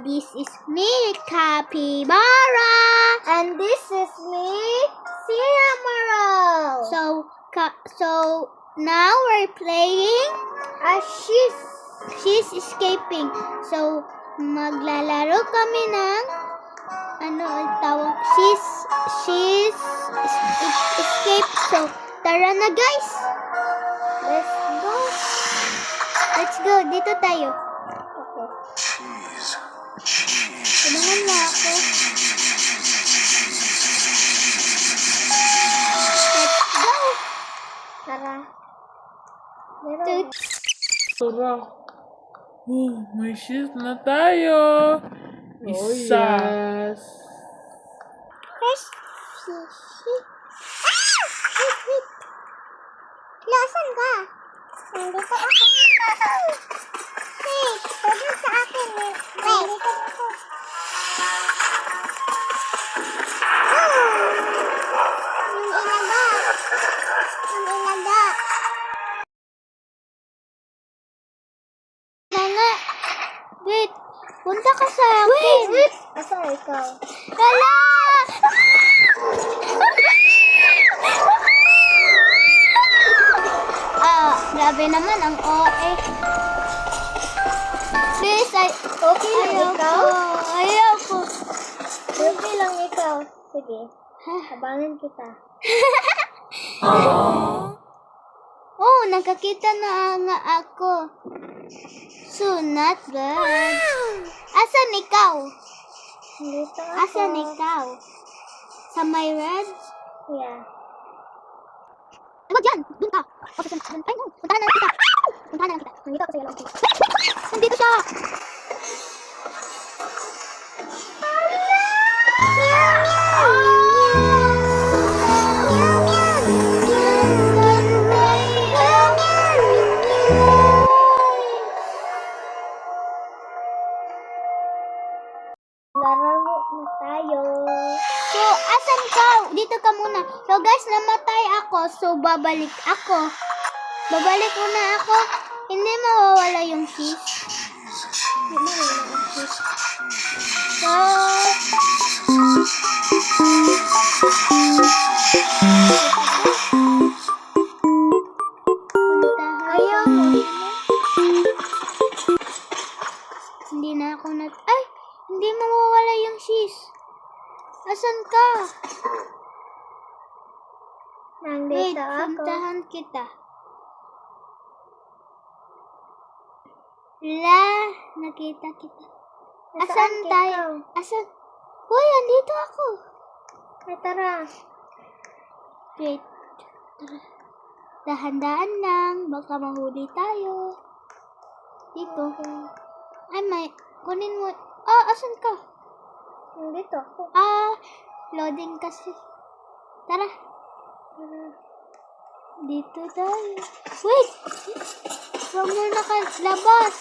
this is me, Capybara. And this is me, Cinnamoroll. So now we're playing. She's escaping. So maglalaro kami ng tawag? She's escaped. So tara na guys. Let's go. Dito tayo. Okay. Tulungan mo ako. Let's go. Tara. Tara. May shift na tayo. Isa. First, wait. Lasan ka? Nandito ako. Wait, pwede sa akin. Nandito ako. Yung ilaga. Nanga. Wait, punta ka sa akin. Wait. Asa ikaw? Hala! Grabe naman ang OA. Please, Okay lang ikaw? Ayoko. Okay lang ikaw. Sige. Abangan kita. Oh, nakakita na nga ako. So, not bad. Asan ikaw? Dito ako. Asan ikaw? Sa my red? Yeah. Wag yan! Doon ka! Ay, no! Puntahan na lang kita! Puntahan na lang kita! Nandito ako sa yellow. Nandito siya! Laro na tayo. So, asan ka? Dito ka muna. So, guys, namatay ako. So, babalik ako. Babalik muna ako. Hindi mawawala yung fish. Hindi mo na mag-fish. So, puntahan. Ayaw mo. Hindi na ako ay! Hindi mawawala yung fish. Asan ka? Wait, Nandito ako. puntahan kita. Nakita kita. Asan Nasaan tayo? ikaw? Asan? Uy, andito ako. Ay, tara. Wait. Tara. Dahan-dahan lang. Baka mahuli tayo. Dito. Ay, kunin mo. Asan ka? Nandito ako. Loading kasi. Tara. Dito tayo. Wait! Huwag mo nakalabas.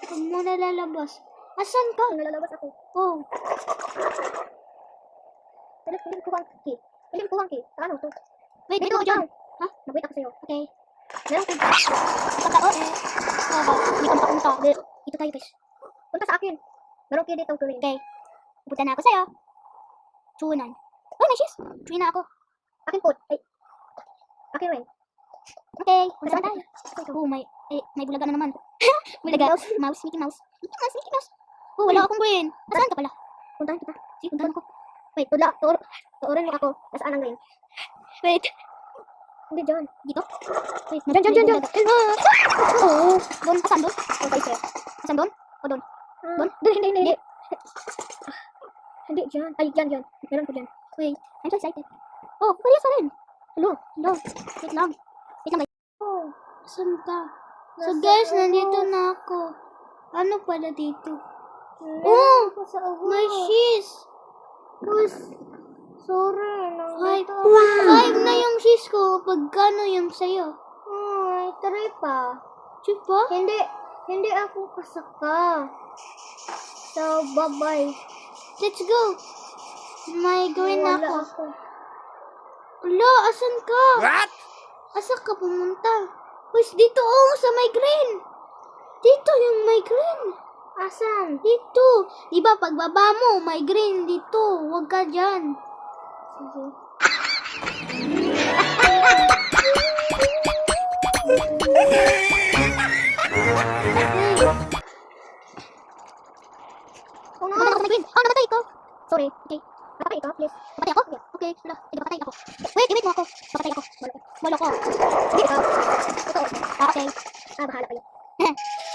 Huwag mo nalalabas. Asan ka? Nalalabas ako. Oh. Pilit ko ang key. Pilit ko ang key. Ano to? Wait, dito ako dyan. Ha? Nag-wait ako sa'yo. Okay. Meron ko. Hindi ko makapunta. Dito tayo, guys. Punta sa akin. Meron kayo dito tuloy. Okay. Pupunta na ako sa'yo. Tunan. Oh, may shiz. Tuwi na ako. Akin po. Ay. Akin rin. Okay. Punta na tayo. Oh, may bulaga na naman. Bulaga. Mouse. Mickey Mouse. Mickey Mouse. Mickey Mouse. Oh, wala akong green. Nasaan ka pala? Puntahan kita. Sige, puntahan ko. Wait, tuurin mo ako. Nasaan ang green? Wait. Hindi dyan. Dito? Wait, Dyan. Oo. Doon. Asan doon? O, sa isa. Asan doon? O doon? Doon? Hindi. Hindi dyan. Ay, dyan. Meron ko dyan. Wait. I'm so excited. Oh, parehas pa rin. Hello. Wait lang. Guys. Oh. Saan ka? So Nasa guys, ulo. nandito na ako. Ano pala dito? Meron ko sa ulo. May cheese. Sorry. Five. Nandito ako. Five na yung cheese ko. Pagkano yung sa'yo? Ay, try pa. Diba? Hindi ako kasaka. So, bye-bye. Let's go. May gawin na Wala ako. Wala, asan ka? What? Asan ka pumunta? Uy, dito sa may green. Dito yung may green. Asan? Dito. Di ba pagbaba mo, may green dito. Huwag ka dyan. Sige. Oh, namatay ako sa green. Oh, namatay ikaw. Sorry. Okay. Napatay ikaw, please. Napatay ako? Yeah. Okay. Wala. Sige, napatay ako. Wait, mo ako. Napatay ako. Wala ko. Hindi ikaw. Totoo. Okay. Bahala kayo.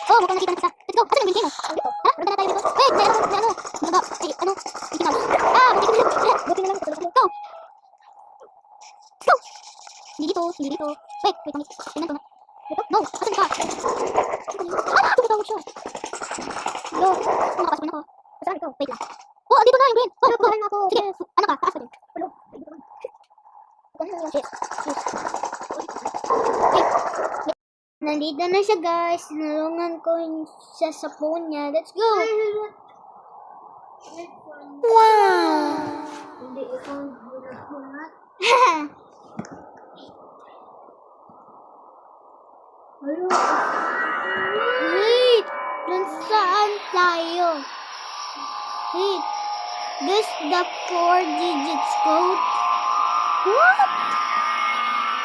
Oh, mukhang nakita na kita. Let's go. Asan yung green mo? Dito. Ha? Wala na tayo dito. Wait, may ano? Ano? Ay, ano? Mickey Mouse. Ah, buti na lang. Buti na lang. Go. Go. Hindi dito. Hindi dito. Wait, tingnan ko na. Dito? No. Asan ka? Ah, tumitawag siya. Yo, nakapasok na ako. Saan ikaw? Wait lang. Oh, dito na yung green. Oh, go. Ako. Sige, ano ka? Taas ka din. Hello. Nandito na siya, guys. Nalungan ko siya sa phone niya. Let's go. Wow. Hindi ikaw bunat-bunat. Wait. Dun saan tayo? Wait. This the 4 digits code. What?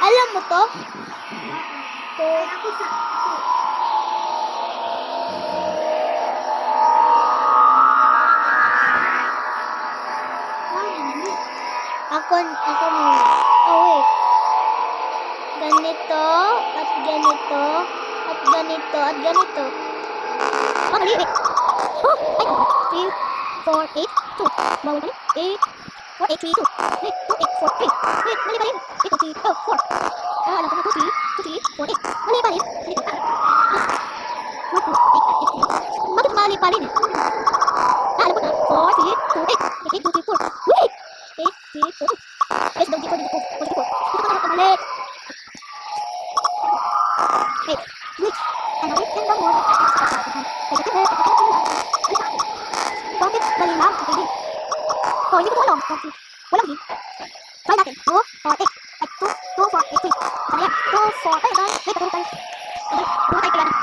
Alam mo to? Ako sa... Ako muna. Oh, wait. Ganito, at ganito, at ganito, at ganito. Oh, mali. Wait. Oh, ay, 3, 4, 8, 2. Bawal ba yun? 8, 4, 8, 3, 2. Wait, 2, 8, 4, 3. Wait, mali ba yun? 8, 2, 3, oh, 4. Ah, alam ko na 2, 3, 2, 3, 4, 8. Mali ba yun? Dito. 4, 2, 8, 8. Bakit mali pa rin? Ah, alam ko na. 4, 3, 2, 8. 8, 2, 3, 4. Wait! 8, 3, 4. Yes, daw, dito, dito, 44. Dito ka nakakamali. Wait, wait. Ano, wait, ganda mo. Bakit mali lang? Okay, din. Oh, hindi ko alam. Walang din. Try natin. 2, 4, 8. Ay, 2, 4, 8, 3. Ano yan? 2, 4, ay, wait, patulog tayo. Okay, tulog tayo kaya na.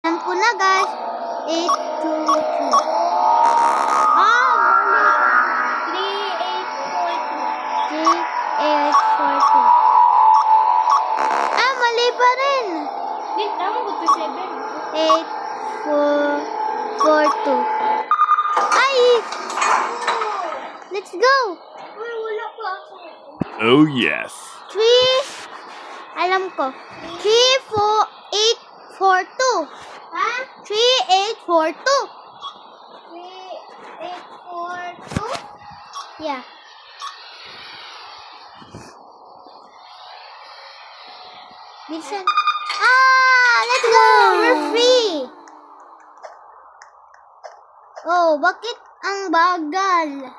Alam ko na, guys. 8, 2, 2. Ah, mali. 3, 8, 4, 2. Ah, mali pa rin. Wait, tama ko 7. 8, 4, 4, 2. Ay! Let's go! Uy, wala pa ako. Oh, yes. 3, alam ko. 3, 4, 8, 4, 2. Ha? 3, 8, 4, 2. 3, 8, 4, 2? Yeah. Bilisan. Ah! Let's go! We're free! Oh, bakit ang bagal?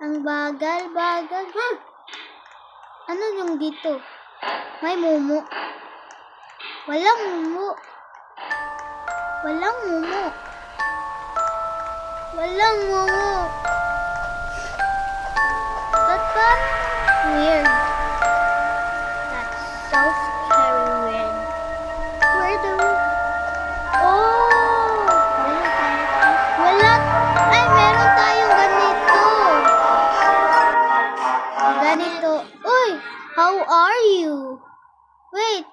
Ang bagal. Ano yung dito? May mumu. Walang mumu. Walang mumu. Walang mumu. That's weird. That's so scary weird. Where do we... Oh! Wala. Ay, meron tayong ganito. Ganito. Uy! How are you? Wait.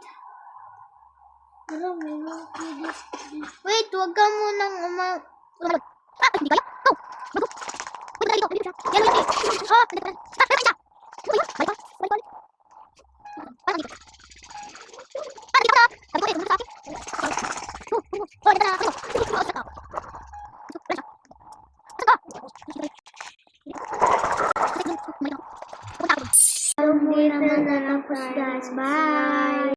Wait, wag ka munang Ah, hindi kaya? Go! Go! Pwede na dito. Pwede siya. Yan, wait. Ah, pwede na. Ah, meron isa. Ano ba yun? Balik. Parang dito. Ah,